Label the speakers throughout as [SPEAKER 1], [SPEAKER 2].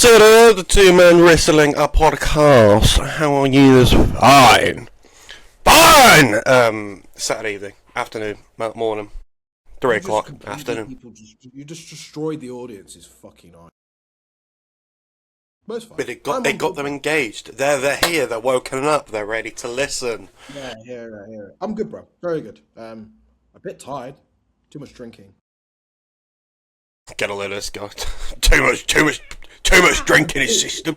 [SPEAKER 1] episode of the Two Men Wrestling a Podcast. How are you? Fine. Saturday evening, afternoon, morning, 3 o'clock, afternoon.
[SPEAKER 2] You just destroyed the audience's fucking eye. But it's fine.
[SPEAKER 1] But it got them engaged. They're here, they're woken up, they're ready to listen.
[SPEAKER 2] Yeah, here. I'm good, bro. Very good. A bit tired. Too much drinking.
[SPEAKER 1] Get a load of this guy. Too much drink in his system.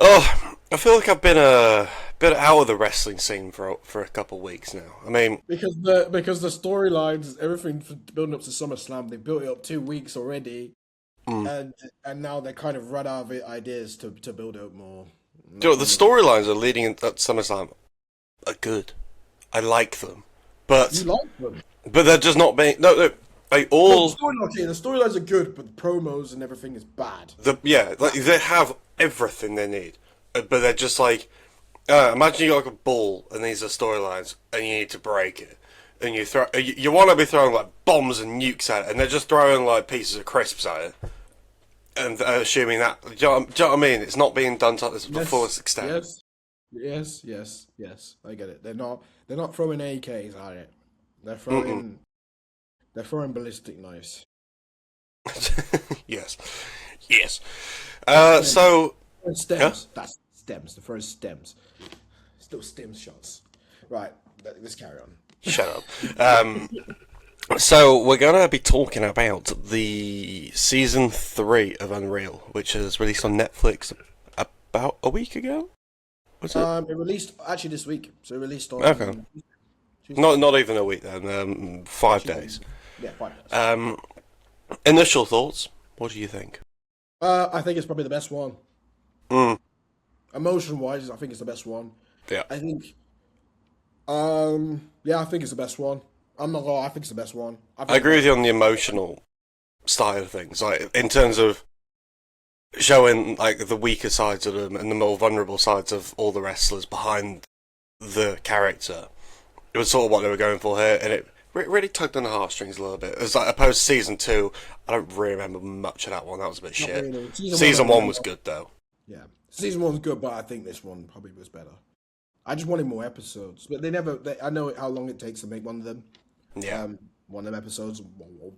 [SPEAKER 1] Oh, I feel like I've been a bit out of the wrestling scene for a couple of weeks now. I mean,
[SPEAKER 2] because the storylines, everything building up to SummerSlam, they built it up 2 weeks already, and now they kind of run out of ideas to build it up more.
[SPEAKER 1] The storylines are leading into SummerSlam are good. I like them, but
[SPEAKER 2] you like them,
[SPEAKER 1] but they're just not being the
[SPEAKER 2] storylines are good, but the promos and everything is bad.
[SPEAKER 1] They have everything they need, but they're just like, imagine you got like a ball and these are storylines and you need to break it, and you want to be throwing like bombs and nukes at it, and they're just throwing like pieces of crisps at it, and assuming that, do you know what I mean? It's not being done to the fullest extent.
[SPEAKER 2] Yes. I get it. They're not throwing AKs at it. They're throwing ballistic knives.
[SPEAKER 1] Yes. So
[SPEAKER 2] stems.
[SPEAKER 1] Yeah?
[SPEAKER 2] That's stems. The first stems. Still stems shots. Right. Let's carry on.
[SPEAKER 1] Shut up. So we're gonna be talking about the season 3 of Unreal, which is released on Netflix about a week ago. Was it?
[SPEAKER 2] It released actually this week. So it released on.
[SPEAKER 1] Okay. Not even a week then. 5 days.
[SPEAKER 2] Yeah, 5 days.
[SPEAKER 1] Initial thoughts. What do you think?
[SPEAKER 2] I think it's probably the best one. Emotion-wise, I think it's the best one.
[SPEAKER 1] Yeah.
[SPEAKER 2] I think. I think it's the best one. I'm not gonna lie, I think it's the best one.
[SPEAKER 1] I agree with you on the emotional side of things, like in terms of showing like the weaker sides of them and the more vulnerable sides of all the wrestlers behind the character. It was sort of what they were going for here, and it really tugged on the heartstrings a little bit. As like opposed to season 2, I don't really remember much of that one. That was a bit shit. Really. Season 1 was good though.
[SPEAKER 2] Yeah, season 1 was good, but I think this one probably was better. I just wanted more episodes, but I know how long it takes to make one of them.
[SPEAKER 1] Yeah.
[SPEAKER 2] One of them episodes,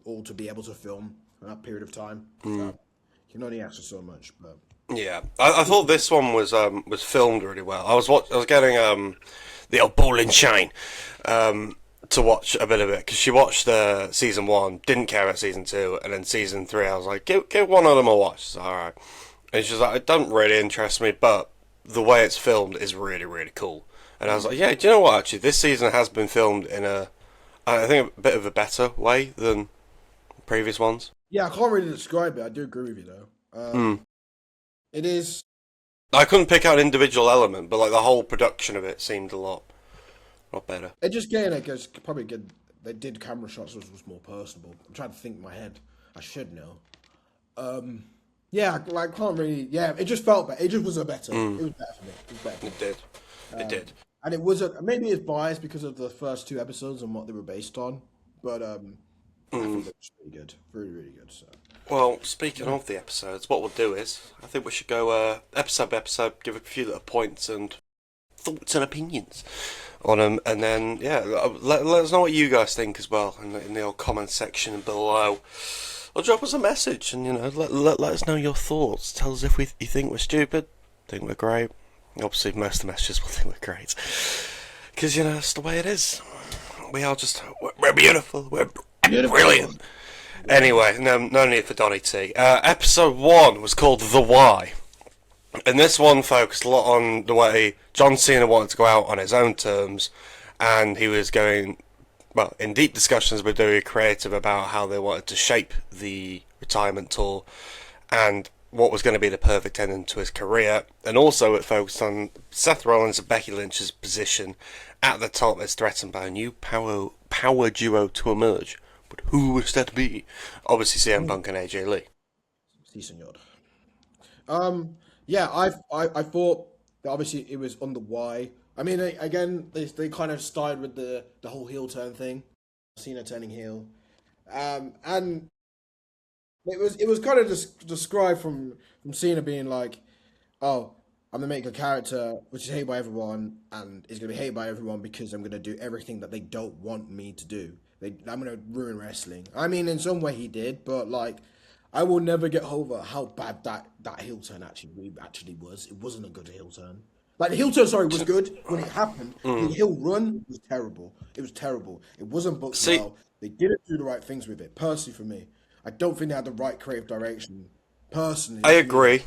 [SPEAKER 2] all to be able to film for that period of time. So you can only ask for so much, but
[SPEAKER 1] yeah, I thought this one was filmed really well. I was getting the old ball and chain to watch a bit of it because she watched season 1, didn't care about season 2, and then season 3 I was like, give one of them a watch. It's all right, and she's like, it doesn't really interest me, but the way it's filmed is really, really cool. And I was like, yeah, do you know what? Actually, this season has been filmed in I think a bit of a better way than previous ones.
[SPEAKER 2] Yeah, I can't really describe it. I do agree with you though. It is.
[SPEAKER 1] I couldn't pick out an individual element, but like the whole production of it seemed a lot better.
[SPEAKER 2] It just getting it because probably good. They did camera shots was more personable. I'm trying to think in my head. I should know. Yeah, like can't really. Yeah, it just felt better. It just was a better. It was better for me. It was better.
[SPEAKER 1] It did. It did.
[SPEAKER 2] And it was maybe it's biased because of the first 2 episodes and what they were based on, but I think it was really good, really, really good. So.
[SPEAKER 1] Well, speaking of the episodes, what we'll do is I think we should go episode by episode, give a few little points and thoughts and opinions on them, and then let us know what you guys think as well in the old comment section below. Or drop us a message and let us know your thoughts. Tell us if you think we're stupid, think we're great. Obviously, most of the messages will think we're great. Because, it's the way it is. We are we're beautiful. We're brilliant. Anyway, no need for Donny T. Episode 1 was called The Why. And this one focused a lot on the way John Cena wanted to go out on his own terms. And he was going, in deep discussions with WWE Creative about how they wanted to shape the retirement tour. And what was going to be the perfect ending to his career, and also it focused on Seth Rollins and Becky Lynch's position at the top as threatened by a new power duo to emerge. But who was that to be? Obviously CM Punk and AJ Lee.
[SPEAKER 2] Si, senor. Yeah, I thought that obviously it was on the why. I mean, again, they kind of started with the whole heel turn thing, Cena turning heel, and It was kind of described from Cena being like, oh, I'm gonna make a character which is hated by everyone, and is gonna be hated by everyone because I'm gonna do everything that they don't want me to do. I'm gonna ruin wrestling. I mean, in some way he did, but like, I will never get over how bad that heel turn actually was. It wasn't a good heel turn. Like the heel turn, sorry, was good when it happened. The heel run was terrible. It was terrible. It wasn't booked
[SPEAKER 1] See,
[SPEAKER 2] well. They didn't do the right things with it. Personally, for me, I don't think they had the right creative direction. Personally,
[SPEAKER 1] I
[SPEAKER 2] for me.
[SPEAKER 1] agree.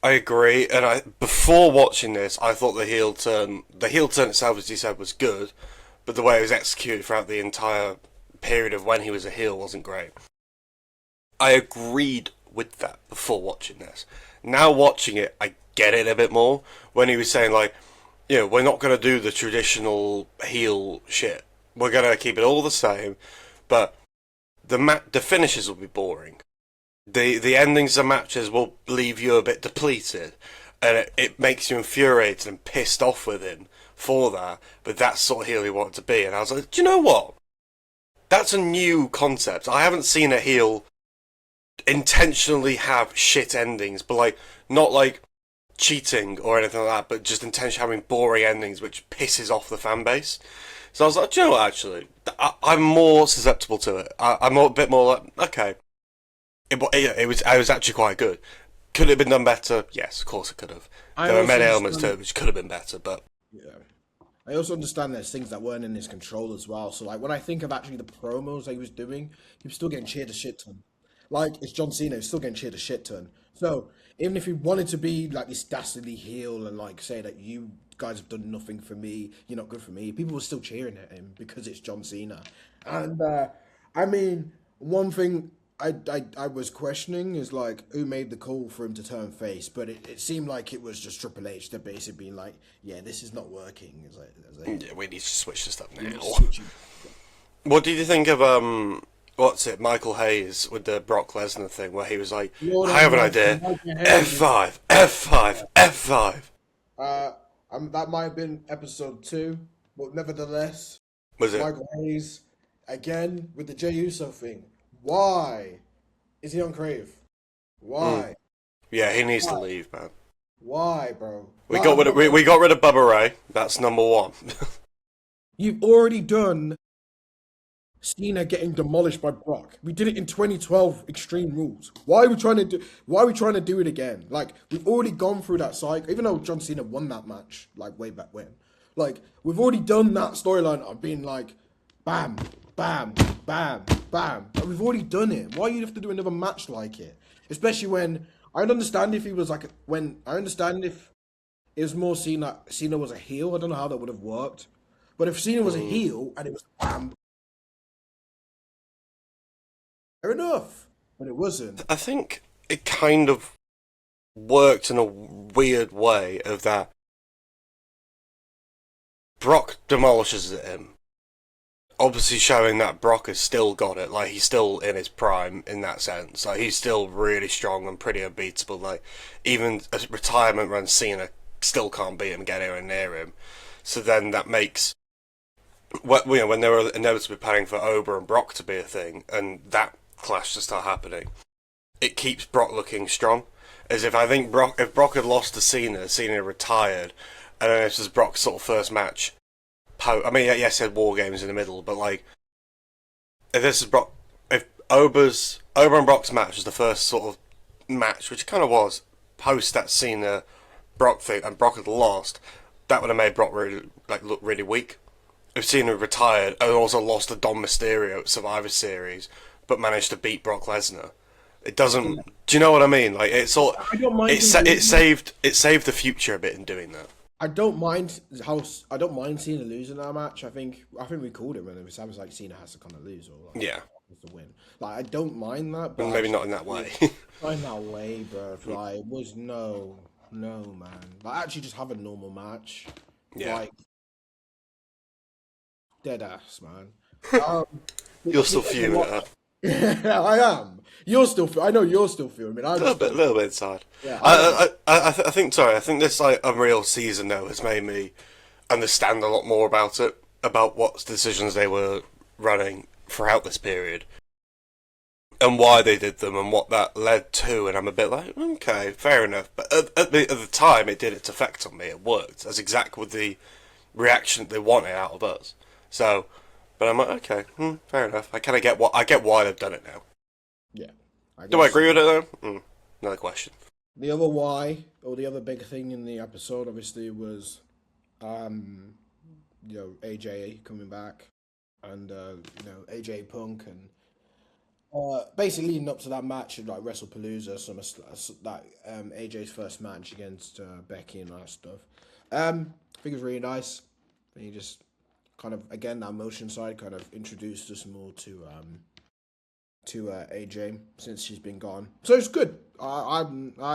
[SPEAKER 1] I agree, and before watching this, I thought the heel turn itself, as you said, was good, but the way it was executed throughout the entire period of when he was a heel wasn't great. I agreed with that before watching this. Now watching it, I get it a bit more. When he was saying like, we're not going to do the traditional heel shit. We're going to keep it all the same, but the finishes will be boring. The endings of matches will leave you a bit depleted, and it makes you infuriated and pissed off with him for that. But that's sort of heel he wanted to be, and I was like, do you know what? That's a new concept. I haven't seen a heel intentionally have shit endings, but like not like cheating or anything like that, but just intentionally having boring endings, which pisses off the fan base. So I was like, do you know what? Actually, I'm more susceptible to it. I'm a bit more like, okay, it was actually quite good. Could it have been done better? Yes, of course it could have.
[SPEAKER 2] I
[SPEAKER 1] There were
[SPEAKER 2] also
[SPEAKER 1] many elements to
[SPEAKER 2] understand.
[SPEAKER 1] it which could have been better, but
[SPEAKER 2] Yeah. I also understand there's things that weren't in his control as well. So like when I think of actually the promos that he was doing, he was still getting cheered a shit ton. Like it's John Cena, he's still getting cheered a shit ton. So even if he wanted to be like this dastardly heel and like say that you guys have done nothing for me, you're not good for me, people were still cheering at him because it's John Cena. And I mean, one thing I was questioning is like who made the call for him to turn face, but it seemed like it was just Triple H that basically being like, yeah, this is not working. It's like
[SPEAKER 1] yeah, we need to switch this up
[SPEAKER 2] you
[SPEAKER 1] now.
[SPEAKER 2] need to switch it.
[SPEAKER 1] What did you think of what's it, Michael Hayes with the Brock Lesnar thing, where he was like,
[SPEAKER 2] Lord
[SPEAKER 1] I
[SPEAKER 2] have
[SPEAKER 1] have an
[SPEAKER 2] mercy,
[SPEAKER 1] idea,
[SPEAKER 2] Michael Hayes.
[SPEAKER 1] F5, F5, F5.
[SPEAKER 2] Uh, that might have been episode 2, but nevertheless,
[SPEAKER 1] Was it?
[SPEAKER 2] Michael Hayes again with the Jey Uso thing. Why is he on Crave?
[SPEAKER 1] Mm.
[SPEAKER 2] Why?
[SPEAKER 1] Yeah, he needs to
[SPEAKER 2] Why?
[SPEAKER 1] leave, man.
[SPEAKER 2] Why, bro?
[SPEAKER 1] We
[SPEAKER 2] Like,
[SPEAKER 1] got rid of we got rid of Bubba Ray. That's number one.
[SPEAKER 2] you've already done Cena getting demolished by Brock. We did it in 2012 Extreme Rules. Why are we trying to do? Why are we trying to do it again? Like we've already gone through that cycle. Even though John Cena won that match, like way back when, like we've already done that storyline of being like, bam, bam, bam, bam. Like, we've already done it. Why you have to do another match like it? Especially when I'd understand if he was like when I understand if it was more Cena. Cena was a heel. I don't know how that would have worked. But if Cena was a
[SPEAKER 1] Mm.
[SPEAKER 2] heel and it was bam, fair enough. But it wasn't.
[SPEAKER 1] I think it kind of worked in a weird way of that Brock demolishes him. Obviously showing that Brock has still got it, like he's still in his prime in that sense. Like he's still really strong and pretty unbeatable. Like even a retirement run Cena still can't beat him, get anywhere near him. So then that makes when they were inevitably planning for Oba and Brock to be a thing, and that clash to start happening, it keeps Brock looking strong. As if I think if Brock had lost to Cena, Cena retired, and then this was Brock's sort of first match. I mean, yes, he had War Games in the middle, but like, if this is Brock, if Oba and Brock's match was the first sort of match, which it kind of was, post that Cena Brock thing, and Brock had lost, that would have made Brock really look really weak. If Cena retired and also lost to Dom Mysterio at Survivor Series, but managed to beat Brock Lesnar, it doesn't. Do you know what I mean? Like
[SPEAKER 2] I don't mind him
[SPEAKER 1] it
[SPEAKER 2] losing.
[SPEAKER 1] saved the future a bit in doing that.
[SPEAKER 2] I don't mind Cena losing that match. I think we called it when it sounds like Cena has to kind of lose or like
[SPEAKER 1] Yeah,
[SPEAKER 2] has to win. Like I don't mind that, but
[SPEAKER 1] and
[SPEAKER 2] I
[SPEAKER 1] maybe
[SPEAKER 2] just
[SPEAKER 1] not in that way.
[SPEAKER 2] not in that way, bro. Like it was no man. Like actually just have a normal match.
[SPEAKER 1] Yeah,
[SPEAKER 2] Like dead ass, man. Um,
[SPEAKER 1] you're still fuming at that.
[SPEAKER 2] I am. You're still. I know you're still feeling it. I'm
[SPEAKER 1] A
[SPEAKER 2] still.
[SPEAKER 1] little bit inside.
[SPEAKER 2] Yeah,
[SPEAKER 1] I think. Sorry, I think this like Unreal season though has made me understand a lot more about it, about what decisions they were running throughout this period. and why they did them and what that led to, and I'm a bit like, okay, fair enough. But at the time, it did its effect on me. It worked. That's exactly the reaction they wanted out of us. So, but I'm like, okay, fair enough. I kind of get why they've done it now.
[SPEAKER 2] Yeah.
[SPEAKER 1] Do I agree with it though? Another question.
[SPEAKER 2] The other why, or the other big thing in the episode, obviously, was, AJ coming back, and AJ Punk, and basically leading up to that match at like WrestlePalooza, AJ's first match against Becky and all that stuff. I think it was really nice. And he just kind of, again, that motion side kind of introduced us more to AJ since she's been gone. So it's good. I have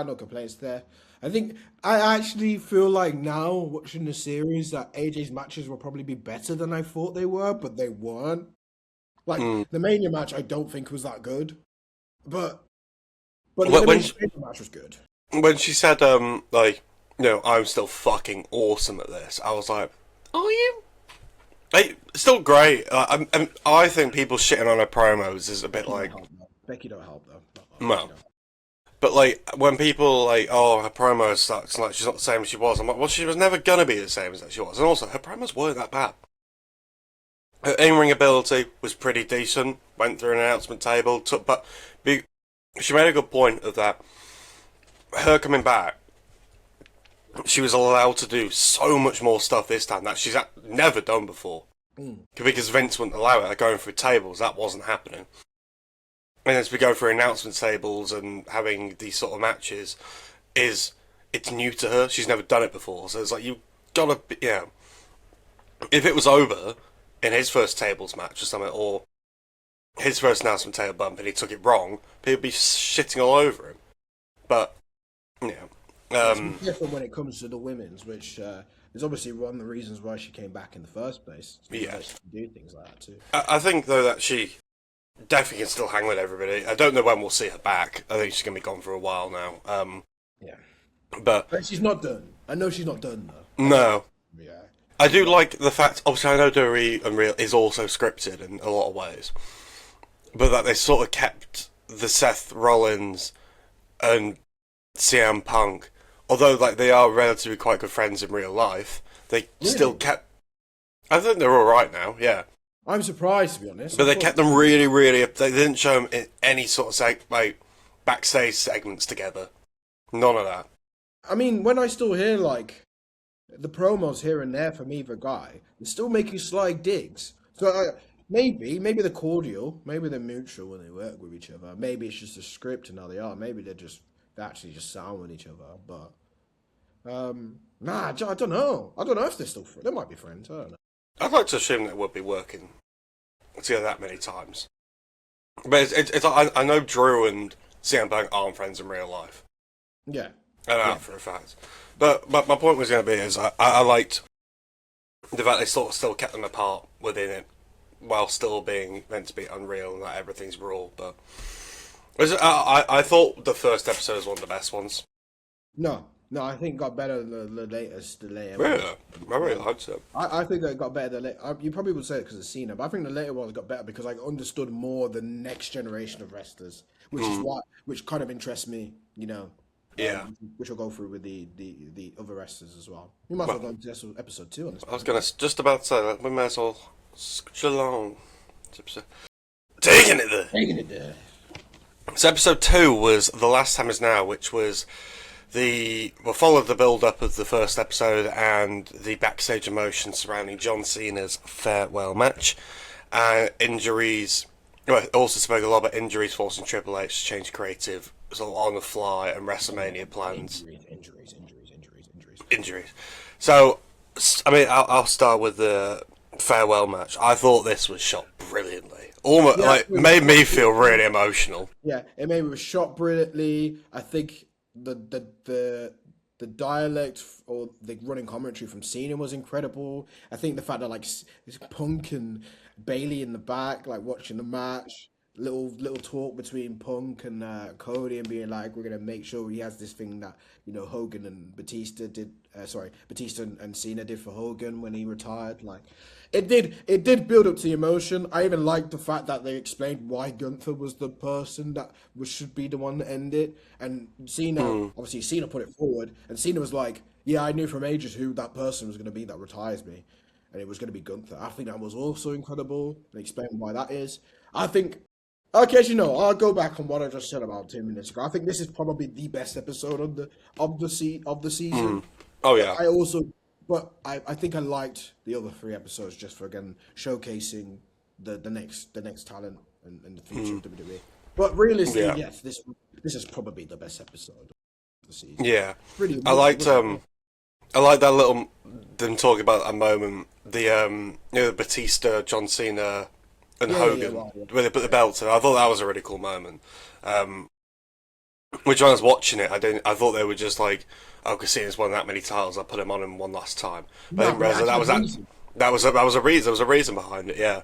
[SPEAKER 2] no complaints there. I actually feel like now watching the series that AJ's matches will probably be better than I thought they were, but they weren't. Like the Mania match, I don't think was that good, but the Mania match was good.
[SPEAKER 1] When she said, I'm still fucking awesome at this, I was like, are you? Still great. I think people shitting on her promos is a bit like...
[SPEAKER 2] Becky don't help, though.
[SPEAKER 1] No. But, like, when people like, her promo sucks, like, she's not the same as she was, I'm like, well, she was never gonna be the same as she was. And also, her promos weren't that bad. Her in-ring ability was pretty decent, went through an announcement table, she made a good point of that. Her coming back, she was allowed to do so much more stuff this time that she's never done before. Because Vince wouldn't allow it, going through tables, that wasn't happening. And as we go through announcement tables and having these sort of matches, it's new to her, she's never done it before, so it's like, you gotta be, if it was over in his first tables match or something, or his first announcement table bump and he took it wrong, people would be shitting all over him. But,
[SPEAKER 2] it's different when it comes to the women's, which is obviously one of the reasons why she came back in the first place.
[SPEAKER 1] Yeah.
[SPEAKER 2] She can do things like that too.
[SPEAKER 1] I think, though, that she definitely can still hang with everybody. I don't know when we'll see her back. I think she's going to be gone for a while now.
[SPEAKER 2] Yeah.
[SPEAKER 1] But
[SPEAKER 2] she's not done. I know she's not done, though.
[SPEAKER 1] No.
[SPEAKER 2] Yeah.
[SPEAKER 1] I do like the fact, obviously I know WWE Unreal is also scripted in a lot of ways, but that they sort of kept the Seth Rollins and CM Punk, although like they are relatively quite good friends in real life, they still kept... I think they're alright now, yeah.
[SPEAKER 2] I'm surprised, to be honest.
[SPEAKER 1] But they kept them really, really... They didn't show them in any sort of backstage segments together. None of that.
[SPEAKER 2] I mean, when I still hear, like, the promos here and there from either guy, they're still making sly digs. So maybe they're cordial, maybe they're mutual when they work with each other. Maybe it's just a script and how they are. Maybe they actually just sound with each other. But I don't know. I don't know if they're still friends. They might be friends. I don't know.
[SPEAKER 1] I'd like to assume they would be working together that many times. But I know Drew and CM Punk aren't friends in real life.
[SPEAKER 2] Yeah.
[SPEAKER 1] I know for a fact. But my point was going to be is I liked the fact they sort of still kept them apart within it while still being meant to be unreal and that everything's raw. But I thought the first episode was one of the best ones.
[SPEAKER 2] No, I think it got better than the latest.
[SPEAKER 1] Really? I really liked it.
[SPEAKER 2] I think it got better than you probably would say it because of Cena, but I think the later ones got better because I understood more the next generation of wrestlers, which kind of interests me,
[SPEAKER 1] Yeah.
[SPEAKER 2] Which we'll go through with the other wrestlers as well. We might as well go into episode 2 on this.
[SPEAKER 1] I was just about to say that we may as well scooch along. Taking it there. So episode 2 was The Last Time Is Now, which was followed the build-up of the first episode and the backstage emotions surrounding John Cena's farewell match. Injuries... Well, it also spoke a lot about injuries forcing Triple H to change creative sort of on the fly and WrestleMania plans. Injuries. So, I mean, I'll start with the farewell match. I thought this was shot brilliantly. Almost made me feel really emotional.
[SPEAKER 2] Yeah, it was shot brilliantly. I think the dialect or the running commentary from Cena was incredible. I think the fact that like Punk and Bailey in the back, like watching the match, little talk between Punk and Cody, and being like, we're gonna make sure he has this thing that Hogan and Batista did. Batista and Cena did for Hogan when he retired. Like, It did build up to the emotion. I even liked the fact that they explained why Gunther was the person that should be the one to end it. And Cena, obviously, Cena put it forward, and Cena was like, "Yeah, I knew from ages who that person was going to be that retires me, and it was going to be Gunther." I think that was also incredible. And explain why that is. I think. Okay, as you know, I'll go back on what I just said about 2 minutes ago. I think this is probably the best episode of the season.
[SPEAKER 1] Oh yeah.
[SPEAKER 2] But I think I liked the other 3 episodes just for again showcasing the next talent and the future of WWE. But realistically, yes, this is probably the best episode of the season.
[SPEAKER 1] Yeah,
[SPEAKER 2] Really,
[SPEAKER 1] I liked that little them talking about that moment. The Batista, John Cena, and Hogan where they put the belts in. I thought that was a really cool moment. Which when I was watching it, I thought they were just like, "Oh, because Cena's won that many titles, I'll put him on him one last time." But I didn't realize that was a reason. There was a reason behind it. Yeah.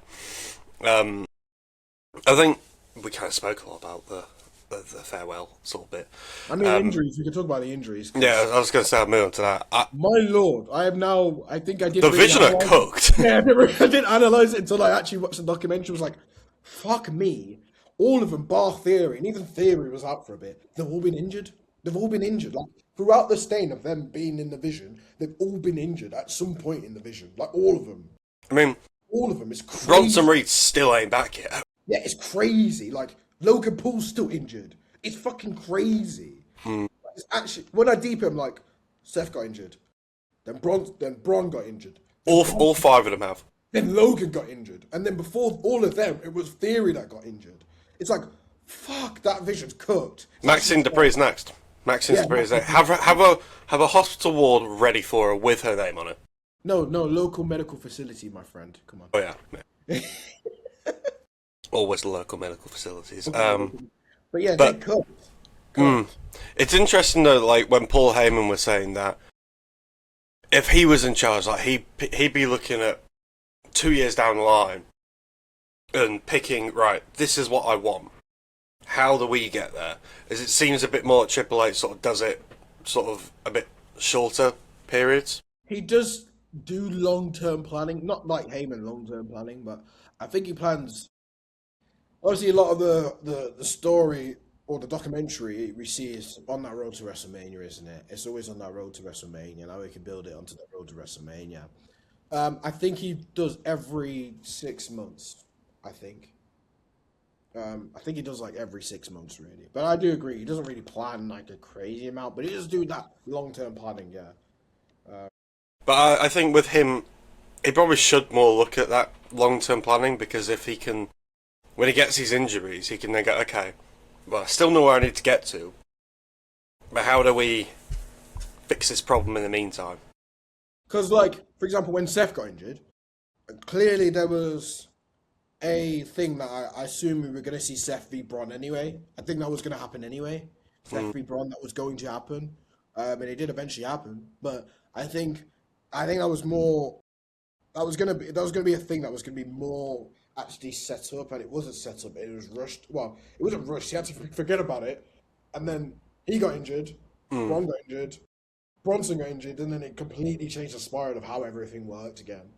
[SPEAKER 1] I think we kind of spoke a lot about the farewell sort of bit.
[SPEAKER 2] I mean, injuries. We can talk about the injuries.
[SPEAKER 1] Yeah, I was going to say I'll move on to that.
[SPEAKER 2] My lord, I think I did.
[SPEAKER 1] The Vision are cooked.
[SPEAKER 2] Yeah, I didn't analyze it until I actually watched the documentary. I was like, fuck me. All of them, bar Theory, and even Theory was out for a bit. They've all been injured. Like, throughout the stain of them being in the Vision, they've all been injured at some point in the Vision. Like, all of them.
[SPEAKER 1] I mean,
[SPEAKER 2] all of them. It's crazy.
[SPEAKER 1] Bronson Reed still ain't back yet.
[SPEAKER 2] Yeah, it's crazy. Like, Logan Paul's still injured. It's fucking crazy. It's actually, when I deep it, I'm like, Seth got injured. Then Bron got injured.
[SPEAKER 1] All 5 of them have.
[SPEAKER 2] Then Logan got injured. And then before all of them, it was Theory that got injured. It's like, fuck, that Vision's cooked.
[SPEAKER 1] Maxine Dupree's next. Dupree's next. Have a hospital ward ready for her with her name on it.
[SPEAKER 2] No, local medical facility, my friend. Come on.
[SPEAKER 1] Oh yeah. Always local medical facilities.
[SPEAKER 2] But yeah, they're cooked.
[SPEAKER 1] It's interesting though, like when Paul Heyman was saying that if he was in charge, like he'd be looking at 2 years down the line and picking, right, this is what I want. How do we get there? As it seems a bit more Triple H sort of does it sort of a bit shorter periods.
[SPEAKER 2] He does do long-term planning, not like Heyman long-term planning, but I think he plans. Obviously, a lot of the story or the documentary we see is on that road to WrestleMania, isn't it? It's always on that road to WrestleMania. Now we can build it onto that road to WrestleMania. I think he does every 6 months. I think he does like every 6 months, really. But I do agree, he doesn't really plan like a crazy amount, but he does do that long-term planning, yeah.
[SPEAKER 1] But I think with him, he probably should more look at that long-term planning, because if he can, when he gets his injuries, he can then go, okay, well, I still know where I need to get to, but how do we fix this problem in the meantime?
[SPEAKER 2] Because, like, for example, when Seth got injured, clearly there was a thing that I assume we were going to see Seth v. Bron anyway. I think that was going to happen anyway. Seth v. Bron, that was going to happen. And it did eventually happen. But I think that was more. That was going to be a thing that was going to be more actually set up, and it wasn't set up. It was rushed. Well, it wasn't rushed. He had to forget about it, and then he got injured. Bron got injured. Bronson got injured, and then it completely changed the spiral of how everything worked again.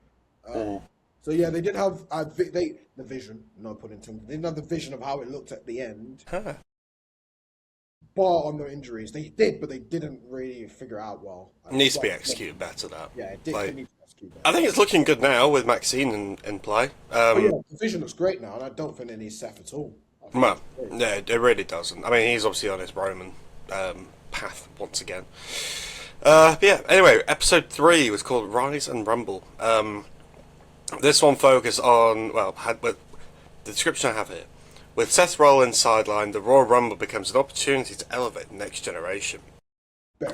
[SPEAKER 2] So yeah, they did have the vision. No pun intended. They didn't have the vision of how it looked at the end.
[SPEAKER 1] Huh.
[SPEAKER 2] Bar on the injuries, they did, but they didn't really figure out well.
[SPEAKER 1] It needs to be executed better. That.
[SPEAKER 2] Yeah, it did.
[SPEAKER 1] Like,
[SPEAKER 2] Need to execute better.
[SPEAKER 1] I think it's looking good now with Maxine in play.
[SPEAKER 2] The vision looks great now, and I don't think it needs Seth at all.
[SPEAKER 1] No, it really doesn't. I mean, he's obviously on his Roman path once again. But yeah, anyway, episode 3 was called Rise and Rumble. This one focused on, with the description I have here. With Seth Rollins sidelined, the Royal Rumble becomes an opportunity to elevate the next generation,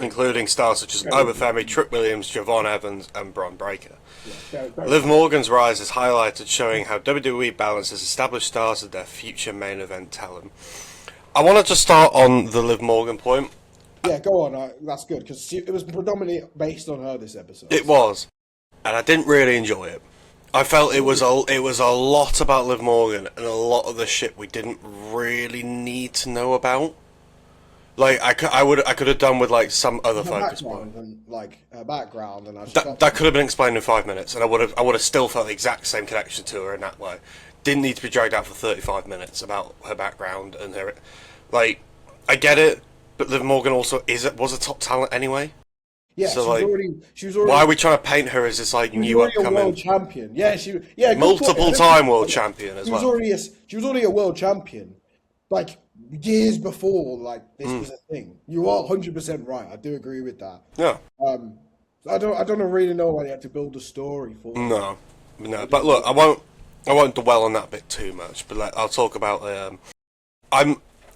[SPEAKER 1] including stars such as Oba Femi, Trick Williams, Javon Evans, and Bron Breakker. Liv Morgan's rise is highlighted, showing how WWE balances established stars with their future main event talent. I wanted to start on the Liv Morgan point.
[SPEAKER 2] Yeah, go on. That's good, because it was predominantly based on her this episode.
[SPEAKER 1] It was, and I didn't really enjoy it. I felt it was a lot about Liv Morgan and a lot of the shit we didn't really need to know about. Like I could have done with like some other focus point.
[SPEAKER 2] Her background, and
[SPEAKER 1] That could have been explained in 5 minutes, and I would have still felt the exact same connection to her in that way. Didn't need to be dragged out for 35 minutes about her background and her. Like, I get it, but Liv Morgan also was a top talent anyway.
[SPEAKER 2] Yeah,
[SPEAKER 1] so
[SPEAKER 2] she was already.
[SPEAKER 1] Why are we trying to paint her as this like new upcoming
[SPEAKER 2] world champion? Yeah,
[SPEAKER 1] multiple time world champion as well.
[SPEAKER 2] She was already a world champion, like years before like this was a thing. You are 100% right. I do agree with that.
[SPEAKER 1] Yeah.
[SPEAKER 2] I don't really know why they had to build a story for.
[SPEAKER 1] No. But look, I won't dwell on that bit too much. But I'll talk about.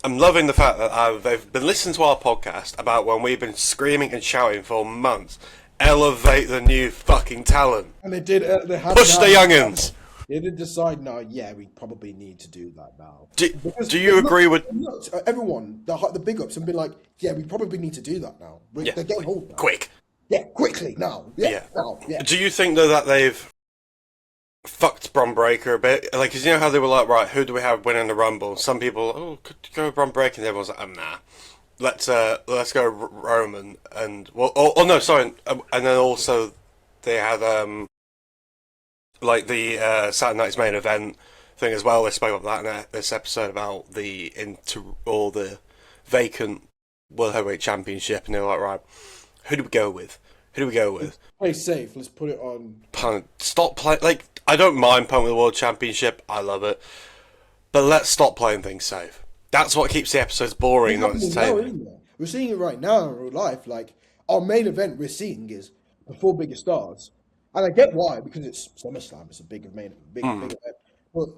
[SPEAKER 1] I'm loving the fact that they've been listening to our podcast about when we've been screaming and shouting for months. Elevate the new fucking talent.
[SPEAKER 2] And they did.
[SPEAKER 1] Push the youngins.
[SPEAKER 2] They did decide, no, yeah, we probably need to do that now.
[SPEAKER 1] Do you agree with
[SPEAKER 2] everyone? The big ups have been like, yeah, we probably need to do that now. They're getting old now.
[SPEAKER 1] Quick.
[SPEAKER 2] Yeah, quickly now. Yeah. Now. Yeah.
[SPEAKER 1] Do you think though that they've fucked Bron Breakker a bit? Like, cause you know how they were like, right, who do we have winning the Rumble? Some people, could go with Bron Breakker, and everyone's like, nah. Let's go Roman and and then also they had like the Saturday Night's main event thing as well. They spoke about that in this episode about the vacant World Heavyweight Championship, and they were like, right, who do we go with?
[SPEAKER 2] Play safe. Let's put it on.
[SPEAKER 1] Punk. Stop playing. Like, I don't mind Punk with the World Championship. I love it, but let's stop playing things safe. That's what keeps the episodes boring, not entertaining.
[SPEAKER 2] We're seeing it right now in real life. Like, our main event we're seeing is the 4 biggest stars. And I get why, because it's SummerSlam. It's a big event. But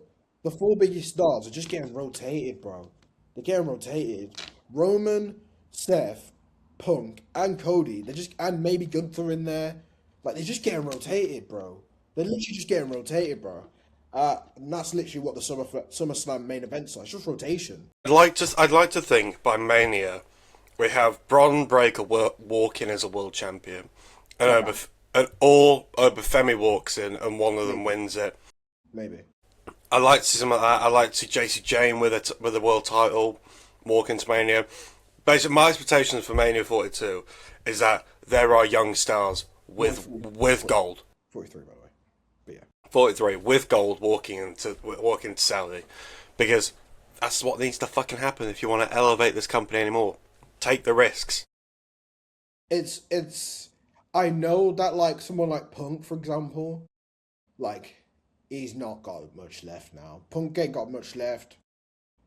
[SPEAKER 2] the 4 biggest stars are just getting rotated, bro. They're getting rotated. Roman, Seth, Punk, and Cody. And maybe Gunther in there. Like, they're just getting rotated, bro. They're literally just getting rotated, bro. And that's literally what the SummerSlam main events are. It's just rotation.
[SPEAKER 1] I'd like to think by Mania we have Bron Breakker walk in as a world champion, and Oba Femi walks in and one of them wins it.
[SPEAKER 2] Maybe.
[SPEAKER 1] I like to see something like that. I like to see JC Jane with a world title walk into Mania. Basically, my expectations for Mania 42 is that there are young stars with gold.
[SPEAKER 2] 43, by the way. But yeah.
[SPEAKER 1] 43 with gold walking into Saudi, because that's what needs to fucking happen if you want to elevate this company anymore. Take the risks.
[SPEAKER 2] I know that like someone like Punk, for example, like he's not got much left now. Punk ain't got much left.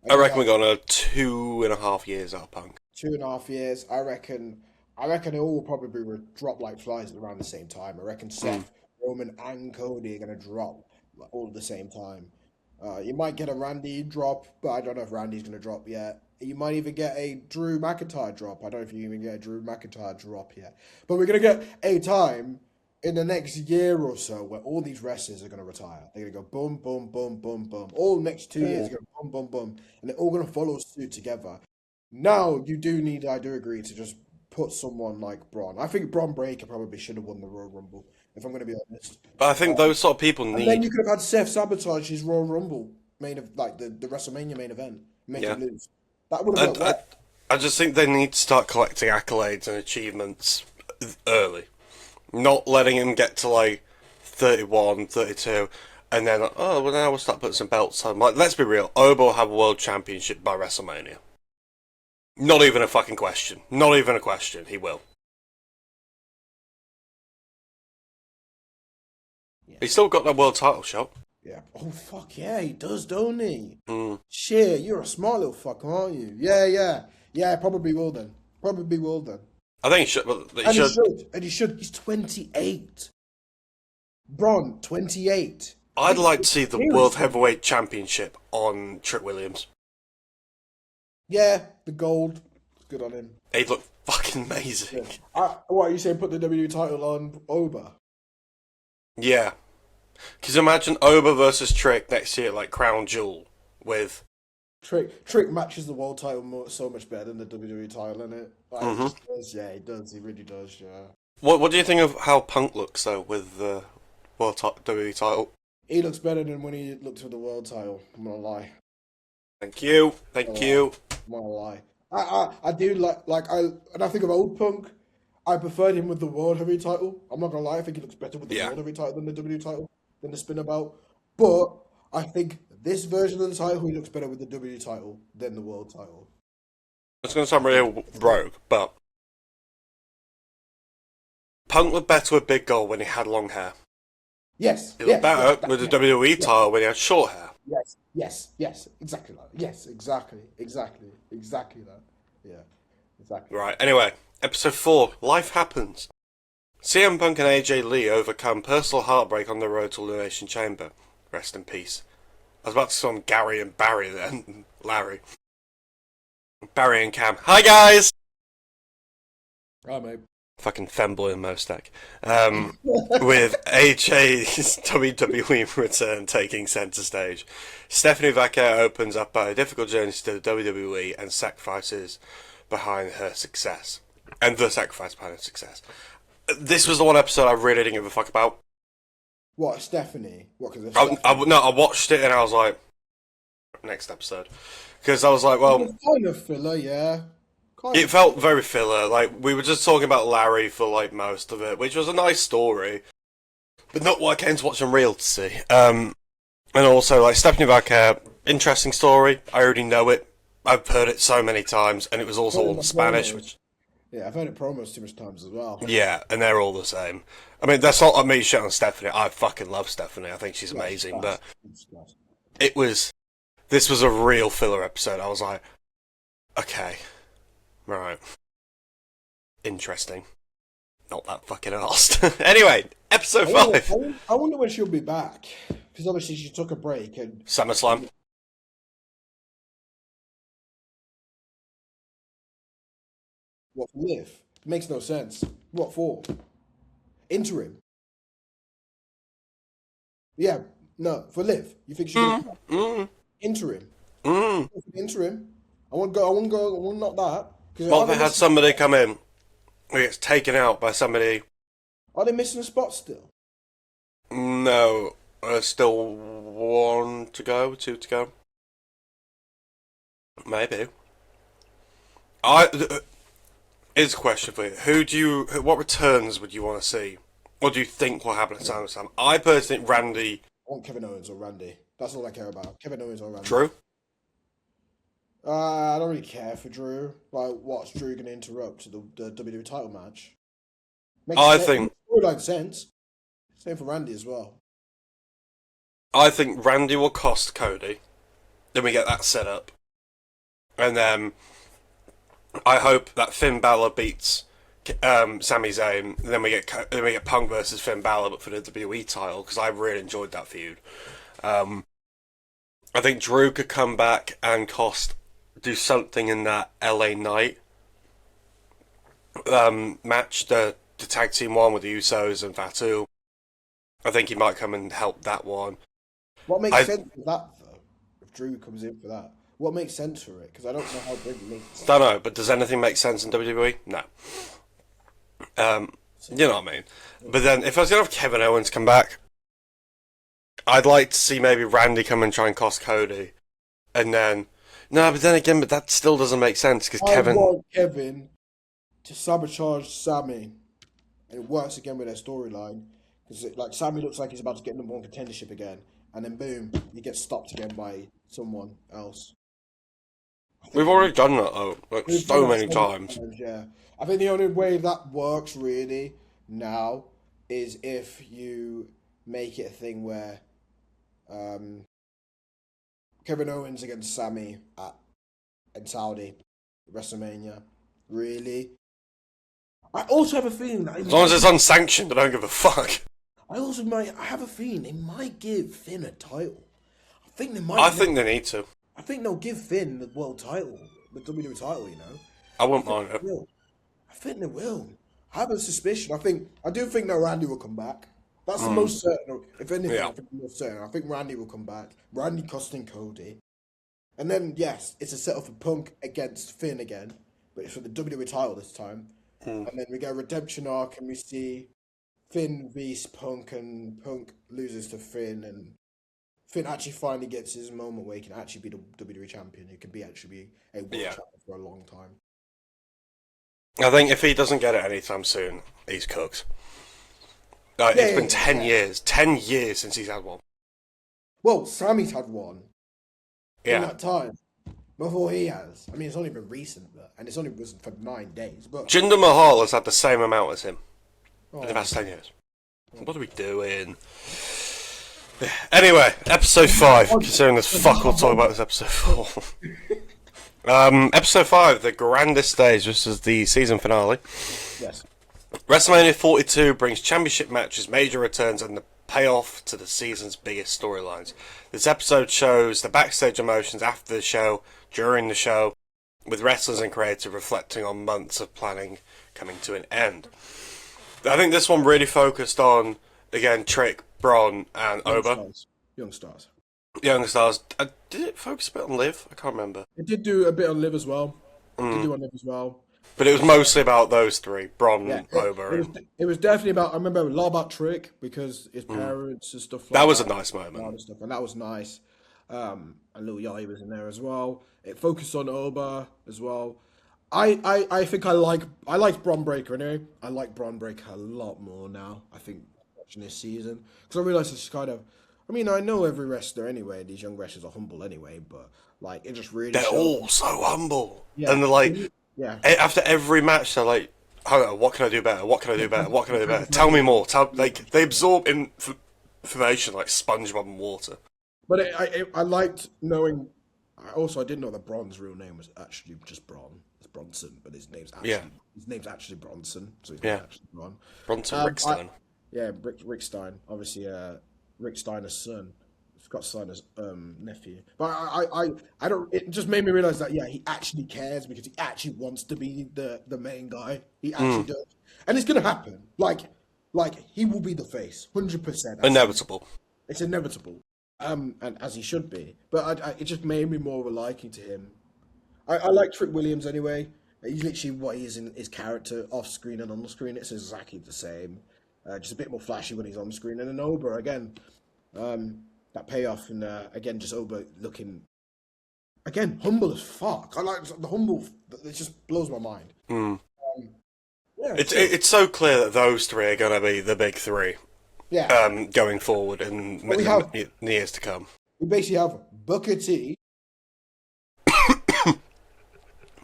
[SPEAKER 1] I reckon we're gonna 2.5 years out of Punk.
[SPEAKER 2] 2.5 years. I reckon it all will probably drop like flies around the same time. I reckon Seth, Roman, and Cody are gonna drop all at the same time. You might get a Randy drop, but I don't know if Randy's gonna drop yet. You might even get a Drew McIntyre drop. I don't know if you even get a Drew McIntyre drop yet. But we're gonna get a time in the next year or so where all these wrestlers are gonna retire. They're gonna go boom, boom, boom, boom, boom. All the next 2 years, are gonna boom, boom, boom, and they're all gonna follow suit together. Now you do need, I do agree, to just put someone like Bron. I think Bron Breakker probably should have won the Royal Rumble, if I'm going to be honest.
[SPEAKER 1] But I think those sort of people need.
[SPEAKER 2] And then you could have had Seth sabotage his Royal Rumble the WrestleMania main event, make him lose. That would have worked.
[SPEAKER 1] I just think they need to start collecting accolades and achievements early, not letting him get to like 31, 32, and then now we'll start putting some belts on. Like, let's be real, Oba will have a world championship by WrestleMania. Not even a fucking question. Not even a question. He will. Yeah. He's still got that world title shot.
[SPEAKER 2] Yeah. Oh, fuck yeah, he does, don't he? Shit, you're a smart little fucker, aren't you? Yeah. Yeah, probably will then.
[SPEAKER 1] I think he should. Well,
[SPEAKER 2] he should. He's 28. Bron, 28.
[SPEAKER 1] I'd like to see the World Heavyweight Championship on Trick Williams.
[SPEAKER 2] Yeah, the gold. Good on him.
[SPEAKER 1] He'd look fucking amazing.
[SPEAKER 2] Yeah. What, are you saying put the WWE title on Oba?
[SPEAKER 1] Yeah. Because imagine Oba versus Trick next year, like Crown Jewel, with...
[SPEAKER 2] Trick matches the world title so much better than the WWE title, innit? He does. He really does, yeah.
[SPEAKER 1] What do you think of how Punk looks, though, with the WWE title?
[SPEAKER 2] He looks better than when he looked for the world title, I'm gonna lie.
[SPEAKER 1] Thank you.
[SPEAKER 2] I'm gonna lie. I do and I think of old Punk. I preferred him with the World Heavy title. I'm not gonna lie, I think he looks better with the
[SPEAKER 1] Yeah.
[SPEAKER 2] World Heavy title than the W title, than the spinner belt. But I think this version of the title, he looks better with the W title than the World title.
[SPEAKER 1] It's going to sound real rogue, but Punk looked better with Big Gold when he had long hair.
[SPEAKER 2] Yes,
[SPEAKER 1] He looked better
[SPEAKER 2] yes,
[SPEAKER 1] with the
[SPEAKER 2] yes,
[SPEAKER 1] WWE
[SPEAKER 2] yes,
[SPEAKER 1] title when he had short hair.
[SPEAKER 2] yes, exactly that. Yes, exactly that. Yeah, exactly that.
[SPEAKER 1] Right, anyway, episode 4, Life Happens. CM Punk and AJ Lee overcome personal heartbreak on the road to Elimination Chamber. Rest in peace. I was about to call Gary and Barry then. Larry. Barry and Cam. Hi guys!
[SPEAKER 2] Right, mate.
[SPEAKER 1] Fucking femboy and Mostek. With AJ's WWE return taking centre stage. Stephanie Vaquer opens up a difficult journey to the WWE and sacrifices behind her success. And the sacrifice behind her success. This was the one episode I really didn't give a fuck about.
[SPEAKER 2] What, Stephanie? What, because
[SPEAKER 1] I watched it and I was like, next episode. Because I was like, well,
[SPEAKER 2] kind of filler, yeah.
[SPEAKER 1] it felt very filler. Like, we were just talking about Larry for, like, most of it, which was a nice story. But not what I came to watch on Real to see. And also, like, Stephanie Vaquer, interesting story. I already know it. I've heard it so many times, and it was also all in Spanish, which...
[SPEAKER 2] Yeah, I've heard it promos too much times as well.
[SPEAKER 1] Yeah, and they're all the same. I mean, that's not me shit on Stephanie. I fucking love Stephanie. I think she's amazing, but it was... This was a real filler episode. I was like, okay, right, interesting. Not that fucking arsed. Anyway, episode 5.
[SPEAKER 2] I wonder when she'll be back. Because obviously she took a break and...
[SPEAKER 1] SummerSlam.
[SPEAKER 2] What, for Liv? Makes no sense. What for? Interim? Yeah, no, for Liv. You think she's interim? Interim? I won't not that.
[SPEAKER 1] What if they had somebody come in who gets taken out by somebody?
[SPEAKER 2] Are they missing a spot still?
[SPEAKER 1] No, there's still 1 to go, 2 to go. Maybe. Here's a question for you. What returns would you want to see? What do you think will happen at SummerSlam? I personally think Randy...
[SPEAKER 2] I want Kevin Owens or Randy. That's all I care about. Kevin Owens or Randy.
[SPEAKER 1] Drew?
[SPEAKER 2] I don't really care for Drew. Like, what's Drew going to interrupt the WWE title match?
[SPEAKER 1] I think...
[SPEAKER 2] Storyline sense. Same for Randy as well.
[SPEAKER 1] I think Randy will cost Cody. Then we get that set up. And then... I hope that Finn Balor beats Sami Zayn. And then we get Punk versus Finn Balor, but for the WWE title, because I really enjoyed that feud. I think Drew could come back and do something in that LA Knight match, the tag team one with the Usos and Fatu. I think he might come and help that one.
[SPEAKER 2] What makes sense for that, though? If Drew comes in for that. What makes sense for it? Because I don't know how big it makes sense.
[SPEAKER 1] Don't know, but does anything make sense in WWE? No. You know what I mean? But then, if I was going to have Kevin Owens come back, I'd like to see maybe Randy come and try and cost Cody. And then... No, but then again, that still doesn't make sense, because Kevin...
[SPEAKER 2] I want Kevin to sabotage Sami. And it works again with their storyline. Because, like, Sami looks like he's about to get number 1 contendership again. And then, boom, he gets stopped again by someone else.
[SPEAKER 1] We've already done that, though, like, so many times.
[SPEAKER 2] Yeah. I think the only way that works, really, now, is if you make it a thing where Kevin Owens against Sami in Saudi, WrestleMania. Really? I also have a feeling that...
[SPEAKER 1] As long as it's unsanctioned, I don't give a fuck.
[SPEAKER 2] I have a feeling they might give Finn a title. I think they need to. I think they'll give Finn the world title, the WWE title, you know.
[SPEAKER 1] I wouldn't mind it.
[SPEAKER 2] I think they will. I have a suspicion. I do think that Randy will come back. That's the most certain. If anything, I think the most certain. I think Randy will come back. Randy costing Cody. And then, yes, it's a setup for Punk against Finn again, but it's for the WWE title this time. And then we get a redemption arc and we see Finn vs Punk, and Punk loses to Finn, and Finn actually finally gets his moment where he can actually be the WWE champion. He can actually be a world champion for a long time.
[SPEAKER 1] I think if he doesn't get it anytime soon, he's cooked. It's been 10 years. 10 years since he's had one.
[SPEAKER 2] Well, Sammy's had one.
[SPEAKER 1] Yeah.
[SPEAKER 2] In that time. Before he has. I mean, it's only been recent, and it's only been for 9 days. But
[SPEAKER 1] Jinder Mahal has had the same amount as him in the past 10 years. What are we doing? Anyway, episode 5. Considering there's fuck all to talk about this episode 4. Episode 5, the grandest stage. This is the season finale.
[SPEAKER 2] Yes.
[SPEAKER 1] WrestleMania 42 brings championship matches, major returns, and the payoff to the season's biggest storylines. This episode shows the backstage emotions after the show, during the show, with wrestlers and creative reflecting on months of planning coming to an end. I think this one really focused on, again, Trick, Bron, and Oba.
[SPEAKER 2] Young stars.
[SPEAKER 1] Young stars. Did it focus a bit on Liv? I can't remember.
[SPEAKER 2] It did do a bit on Liv as well.
[SPEAKER 1] But it was mostly about those three, Bron, Oba.
[SPEAKER 2] It was definitely about, I remember a lot about Trick, because his parents and stuff like that.
[SPEAKER 1] That was a nice moment.
[SPEAKER 2] And that was nice. And Lil Yachty was in there as well. It focused on Oba as well. I think I liked Bron Breakker anyway. I like Bron Breakker a lot more now, I think, watching this season. Because I realised it's kind of, I mean, I know every wrestler anyway, these young wrestlers are humble anyway, but like, it just really
[SPEAKER 1] They're
[SPEAKER 2] showed.
[SPEAKER 1] all so humble.
[SPEAKER 2] Yeah.
[SPEAKER 1] And they're like,
[SPEAKER 2] yeah.
[SPEAKER 1] After every match, they're like, oh, what can I do better? What can I do better? What can I do better? Tell me more. They absorb information like SpongeBob and water.
[SPEAKER 2] But I liked knowing. Also, I didn't know that Bron's real name was actually just Bron. It's Bronson, but his name's actually Bronson. So he's not actually Bron.
[SPEAKER 1] Bronson Rickstein.
[SPEAKER 2] Rick Stein. Obviously, Rick Steiner's son. Scott Steiner's nephew. But I don't. It just made me realize that he actually cares because he actually wants to be the main guy. He actually does, and it's gonna happen. Like he will be the face, 100%.
[SPEAKER 1] Inevitable.
[SPEAKER 2] It's inevitable. And as he should be. But it just made me more of a liking to him. I like Trick Williams anyway. He's literally what he is in his character, off screen and on the screen. It's exactly the same. Just a bit more flashy when he's on screen. And then Oba again. That payoff, and again, just Oba looking, again, humble as fuck. I like the humble, it just blows my mind.
[SPEAKER 1] It's so clear that those three are going to be the big three going forward in the years to come.
[SPEAKER 2] We basically have Booker T.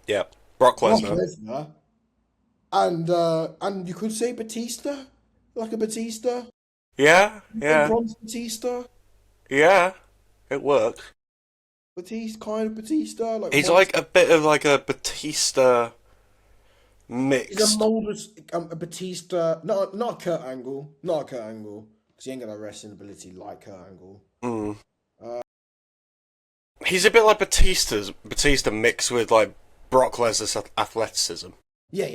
[SPEAKER 1] Yeah, Brock Lesnar.
[SPEAKER 2] And you could say Batista? Like a Batista?
[SPEAKER 1] Yeah.
[SPEAKER 2] Bronze Batista?
[SPEAKER 1] Yeah, it worked.
[SPEAKER 2] Batista.
[SPEAKER 1] He's like a bit of like a Batista mix.
[SPEAKER 2] He's a molded a Batista, not a Kurt Angle, because he ain't got a wrestling ability like Kurt Angle.
[SPEAKER 1] He's a bit like Batista mixed with like Brock Lesnar's athleticism.
[SPEAKER 2] Yeah.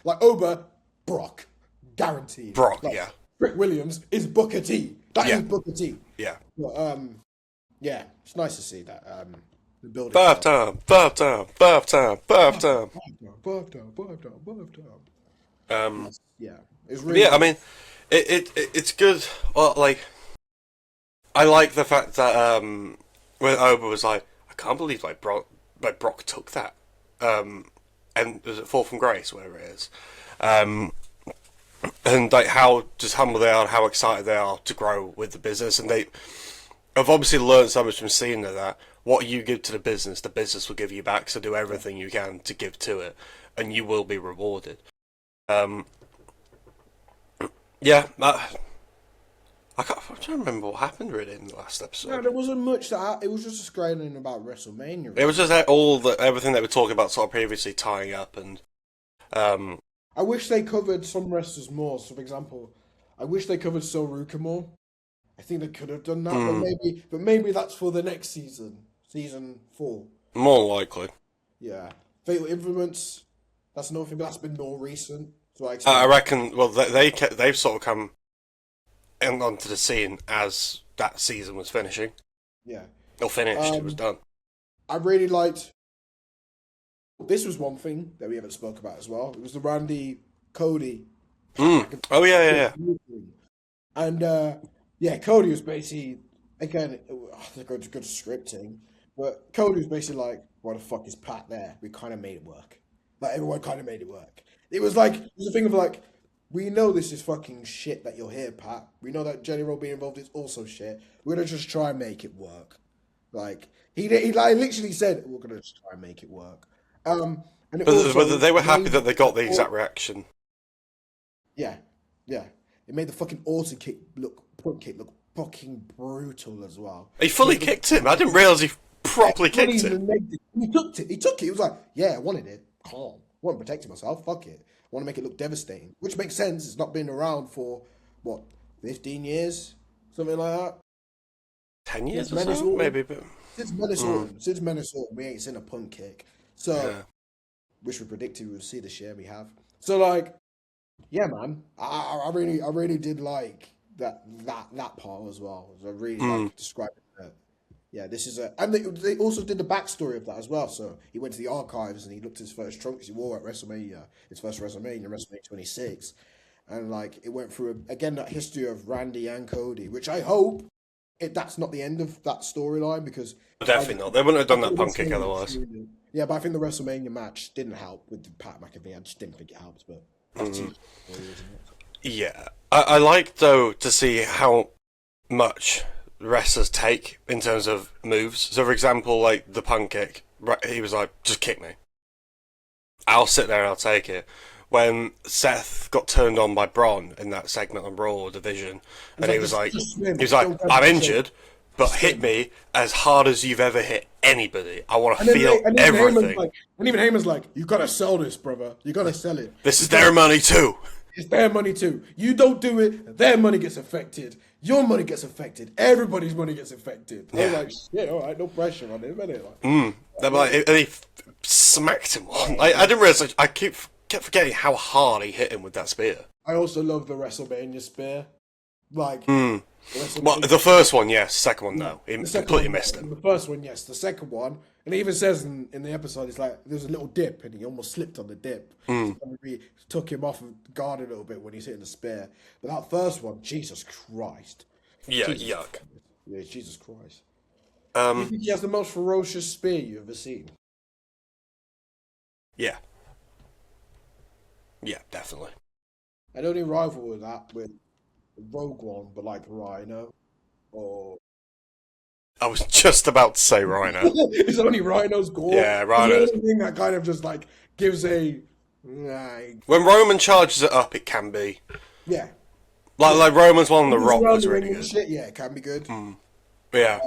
[SPEAKER 2] Like Oba, Brock, guaranteed. Trick Williams is Booker T. That is Booker T.
[SPEAKER 1] Yeah.
[SPEAKER 2] But, it's nice to see that. The building.
[SPEAKER 1] Bath time.
[SPEAKER 2] It's really.
[SPEAKER 1] Yeah, I mean, it's good. Well, like, I like the fact that when Oba was like, I can't believe Brock took that. And was it Fall from Grace, wherever it is. And like how just humble they are, and how excited they are to grow with the business, and I've obviously learned so much from Cena that what you give to the business will give you back. So do everything you can to give to it, and you will be rewarded. I'm trying to remember what happened really in the last episode.
[SPEAKER 2] No, there wasn't much it was just a screening about WrestleMania.
[SPEAKER 1] It was just everything they were talking about sort of previously tying up, and
[SPEAKER 2] I wish they covered some wrestlers more. So, for example, I wish they covered Soruka more. I think they could have done that, but maybe that's for the next season 4.
[SPEAKER 1] More likely.
[SPEAKER 2] Yeah, Fatal Influence. That's another thing, but that's been more recent. So
[SPEAKER 1] I reckon. Well, they've sort of come onto the scene as that season was finishing.
[SPEAKER 2] Yeah,
[SPEAKER 1] or finished. It was done.
[SPEAKER 2] I really liked. This was one thing that we haven't spoke about as well. It was the Randy Cody.
[SPEAKER 1] Oh yeah.
[SPEAKER 2] And Cody was basically again, they're going to good scripting, but Cody was basically like, "Why the fuck is Pat there? We kind of made it work. Like everyone kind of made it work." It was a thing of like, we know this is fucking shit that you're here, Pat. We know that Jenny Rowe being involved is also shit. We're gonna just try and make it work. Like he like literally said, "We're gonna just try and make it work." And it
[SPEAKER 1] But
[SPEAKER 2] also
[SPEAKER 1] they were happy
[SPEAKER 2] made
[SPEAKER 1] that they got the exact reaction.
[SPEAKER 2] yeah, yeah. It made the fucking Orton kick look point kick look fucking brutal as well.
[SPEAKER 1] He fully kicked him. I didn't realise he properly kicked him.
[SPEAKER 2] He took it. He took it. He was like, "Yeah, I wanted it. Calm. I want to protect myself. Fuck it. I want to make it look devastating." Which makes sense. It's not been around for what 15 years, something like that.
[SPEAKER 1] 10 years or so, maybe. But
[SPEAKER 2] Since Minnesota, we ain't seen a punt kick. So,
[SPEAKER 1] yeah.
[SPEAKER 2] which we predicted we would see this year. We have. So like, yeah, man. I really did like that part as well. I really like describing that. Yeah, this is and they also did the backstory of that as well. So he went to the archives and he looked at his first trunks he wore at WrestleMania, his first WrestleMania 26, and like it went through again that history of Randy and Cody, which I hope that's not the end of that storyline because
[SPEAKER 1] Definitely not. They wouldn't have done that punt kick otherwise.
[SPEAKER 2] Yeah, but I think the WrestleMania match didn't help with Pat McAfee. I just didn't think it helped, but that's isn't it?
[SPEAKER 1] Yeah, I like though to see how much wrestlers take in terms of moves. So, for example, like the punt kick, he was like, "Just kick me. I'll sit there and I'll take it." When Seth got turned on by Bron in that segment on Raw Division, and he was like, "I'm injured, but hit me as hard as you've ever hit anybody. I want to feel everything."
[SPEAKER 2] And even Heyman's like, "You gotta sell this, brother. You gotta sell it.
[SPEAKER 1] This is their money too.
[SPEAKER 2] It's their money too. You don't do it, their money gets affected. Your money gets affected. Everybody's money gets affected." I was like, "Yeah, all right, no pressure on him, innit?"
[SPEAKER 1] And he smacked him one. I didn't realize. I kept forgetting how hard he hit him with that spear.
[SPEAKER 2] I also love the WrestleMania spear. Like,
[SPEAKER 1] well, the first one, yes. Second one, no. He completely missed it.
[SPEAKER 2] The first one, yes. The second one, and it even says in the episode, it's like there's a little dip, and he almost slipped on the dip. So we took him off of guard a little bit when he's hitting the spear. But that first one, Jesus Christ.
[SPEAKER 1] Yeah,
[SPEAKER 2] Jesus
[SPEAKER 1] yuck.
[SPEAKER 2] Christ. Yeah, Jesus Christ. Do you think he has the most ferocious spear you've ever seen?
[SPEAKER 1] Yeah. Yeah, definitely.
[SPEAKER 2] I'd only rival with that with Rogue One, but like Rhino, or
[SPEAKER 1] I was just about to say Rhino.
[SPEAKER 2] it's only Rhino's gore.
[SPEAKER 1] Yeah, Rhino.
[SPEAKER 2] The only thing that kind of just like gives a
[SPEAKER 1] when Roman charges it up, it can be.
[SPEAKER 2] Yeah.
[SPEAKER 1] Like Roman's one on the Rock was really good.
[SPEAKER 2] Shit, yeah, it can be good.
[SPEAKER 1] Yeah.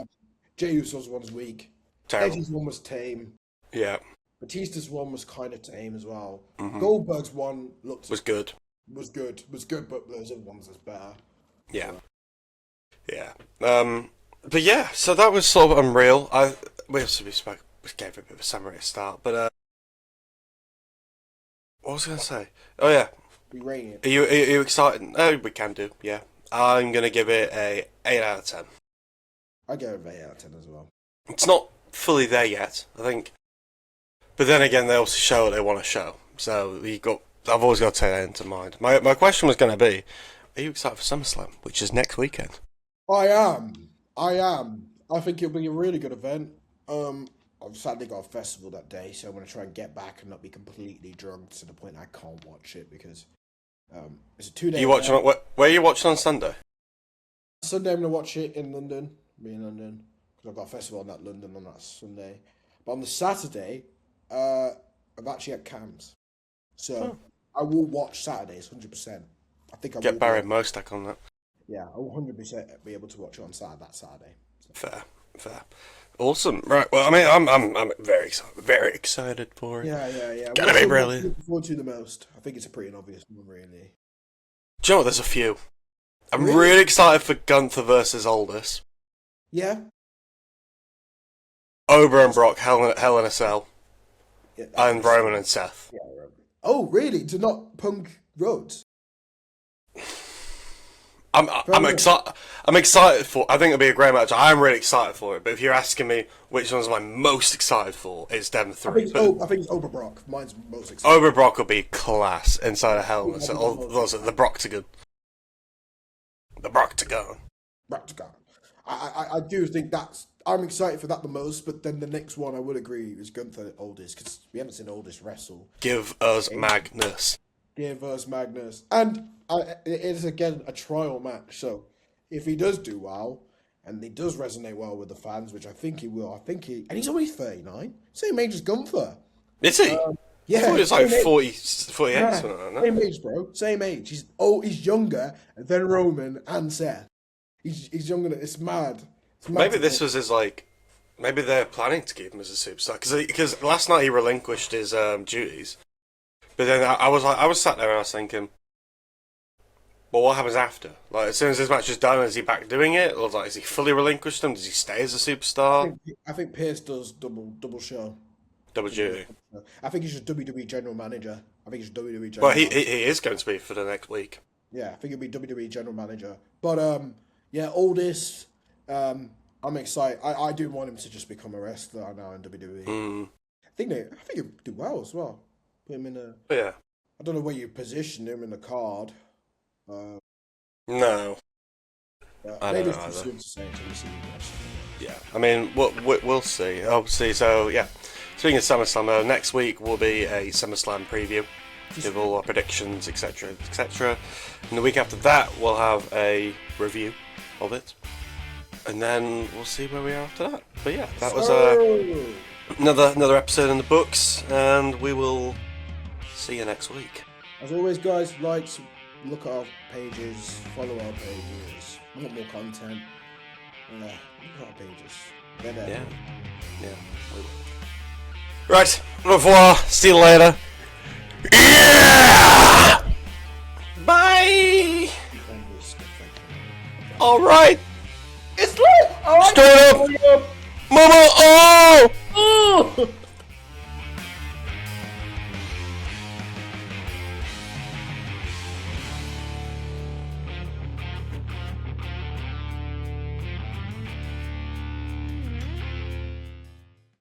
[SPEAKER 2] Jey Uso's one's weak.
[SPEAKER 1] Terrible.
[SPEAKER 2] Edge's one was tame.
[SPEAKER 1] Yeah.
[SPEAKER 2] Batista's one was kind of tame as well. Goldberg's one
[SPEAKER 1] was good.
[SPEAKER 2] Was good, but those other ones was better.
[SPEAKER 1] Yeah. Yeah. But yeah, so that was sort of unreal. We gave a bit of a summary at the start, but what was I going to say? Oh yeah.
[SPEAKER 2] We rate it.
[SPEAKER 1] Are you excited? Oh, we can do. Yeah. I'm going to give it a 8 out of 10.
[SPEAKER 2] I give it an 8 out of 10 as well.
[SPEAKER 1] It's not fully there yet, I think. But then again, they also show what they want to show. So I've always got to take that into mind. My question was going to be, are you excited for SummerSlam, which is next weekend?
[SPEAKER 2] I am. I think it'll be a really good event. I've sadly got a festival that day, so I'm going to try and get back and not be completely drunk to the point I can't watch it because it's a 2-day.
[SPEAKER 1] Where are you watching on Sunday?
[SPEAKER 2] Sunday I'm going to watch it in London. Be in London because I've got a festival in London on that Sunday. But on the Saturday, I'm actually at Cam's, so I will watch Saturdays 100%. I think I will
[SPEAKER 1] get Barry Mostak on that.
[SPEAKER 2] Yeah, I will 100% be able to watch it on that Saturday. So.
[SPEAKER 1] Fair. Awesome. Right. Well, I mean, I'm very excited for it.
[SPEAKER 2] Yeah.
[SPEAKER 1] Gonna be brilliant.
[SPEAKER 2] Looking forward to the most. I think it's a pretty obvious one, really.
[SPEAKER 1] Do you know what? There's a few. I'm really excited for Gunther versus Aldous.
[SPEAKER 2] Yeah.
[SPEAKER 1] Oba and Brock, Hell in a Cell.
[SPEAKER 2] Yeah,
[SPEAKER 1] and Roman and Seth.
[SPEAKER 2] Yeah, Roman. Oh, really? To not Punk Rhodes?
[SPEAKER 1] I'm excited for. I think it'll be a great match. I'm really excited for it. But if you're asking me which ones am I most excited for, it's them three.
[SPEAKER 2] I think it's Oba Brock. Mine's most excited.
[SPEAKER 1] Oba Brock will be class inside of Hell in a Cell. The Brocktagon. The Brocktagon.
[SPEAKER 2] I do think I'm excited for that the most. But then the next one I would agree is Gunther Oldest because we haven't seen Oldest wrestle.
[SPEAKER 1] Give us Magnus.
[SPEAKER 2] Give us Magnus, and it is again a trial match. So if he does do well and he does resonate well with the fans, which I think he will, and he's only 39, same age as Gunther.
[SPEAKER 1] Is he?
[SPEAKER 2] Yeah,
[SPEAKER 1] I thought he was like 40, 48
[SPEAKER 2] yeah,
[SPEAKER 1] something like that.
[SPEAKER 2] same age, bro. Same age. He's younger than Roman and Seth. He's younger. It's mad.
[SPEAKER 1] Maybe this was his like. Maybe they're planning to keep him as a superstar because last night he relinquished his duties. But then I was sat there and I was thinking, well, what happens after? Like as soon as his match is done, is he back doing it, or like is he fully relinquished them? Does he stay as a superstar?
[SPEAKER 2] I think Pierce does double show.
[SPEAKER 1] Double duty.
[SPEAKER 2] I think he's just WWE general manager.
[SPEAKER 1] Well, he is going to be for the next week.
[SPEAKER 2] Yeah, I think he'll be WWE general manager. But yeah, Oldest. I'm excited. I do want him to just become a wrestler now in WWE. I think he'll do well as well. Put him in a.
[SPEAKER 1] Yeah.
[SPEAKER 2] I don't know where you position him in the card.
[SPEAKER 1] No. I
[SPEAKER 2] maybe
[SPEAKER 1] don't know
[SPEAKER 2] it's too
[SPEAKER 1] either.
[SPEAKER 2] soon to say until we see him wrestle.
[SPEAKER 1] Yeah, I mean, we'll see. Obviously, so yeah. Speaking of SummerSlam, next week will be a SummerSlam preview. Give all our predictions, etc., etc. And the week after that, we'll have a review of it. And then we'll see where we are after that. But yeah, that was another episode in the books, and we will see you next week.
[SPEAKER 2] As always, guys, look at our pages, follow our pages, want more content. Look at our pages. They're there.
[SPEAKER 1] Yeah, we will. Right, au revoir, see you later. Yeah! Bye! Alright!
[SPEAKER 2] It's lit!
[SPEAKER 1] Straight up! Mama! Oh!